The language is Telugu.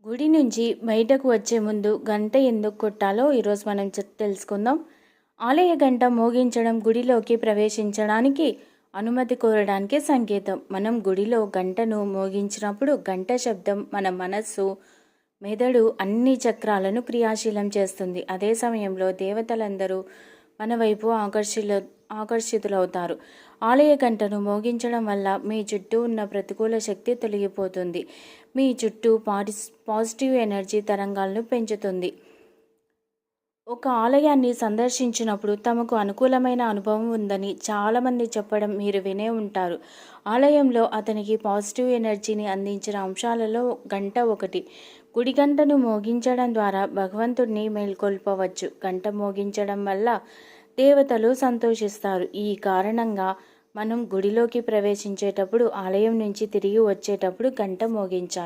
గుడి నుంచి బయటకు వచ్చే ముందు గంట ఎందుకు కొట్టాలో ఈరోజు మనం తెలుసుకుందాం. ఆలయ గంట మోగించడం గుడిలోకి ప్రవేశించడానికి అనుమతి కోరడానికి సంకేతం. మనం గుడిలో గంటను మోగించినప్పుడు గంట శబ్దం మన మనస్సు, మెదడు అన్ని చక్రాలను క్రియాశీలం చేస్తుంది. అదే సమయంలో దేవతలందరూ మన వైపు ఆకర్షితులవుతారు. ఆలయ గంటను మోగించడం వల్ల మీ చుట్టూ ఉన్న ప్రతికూల శక్తి తొలగిపోతుంది. మీ చుట్టూ పాజిటివ్ ఎనర్జీ తరంగాలను పెంచుతుంది. ఒక ఆలయాన్ని సందర్శించినప్పుడు తమకు అనుకూలమైన అనుభవం ఉందని చాలామంది చెప్పడం మీరు వినే ఉంటారు. ఆలయంలో అతనికి పాజిటివ్ ఎనర్జీని అందించిన అంశాలలో గంట ఒకటి. గుడి గంటను మోగించడం ద్వారా భగవంతుడిని మేల్కొల్పవచ్చు. గంట మోగించడం వల్ల దేవతలు సంతోషిస్తారు. ఈ కారణంగా మనం గుడిలోకి ప్రవేశించేటప్పుడు, ఆలయం నుంచి తిరిగి వచ్చేటప్పుడు గంట మోగించాలి.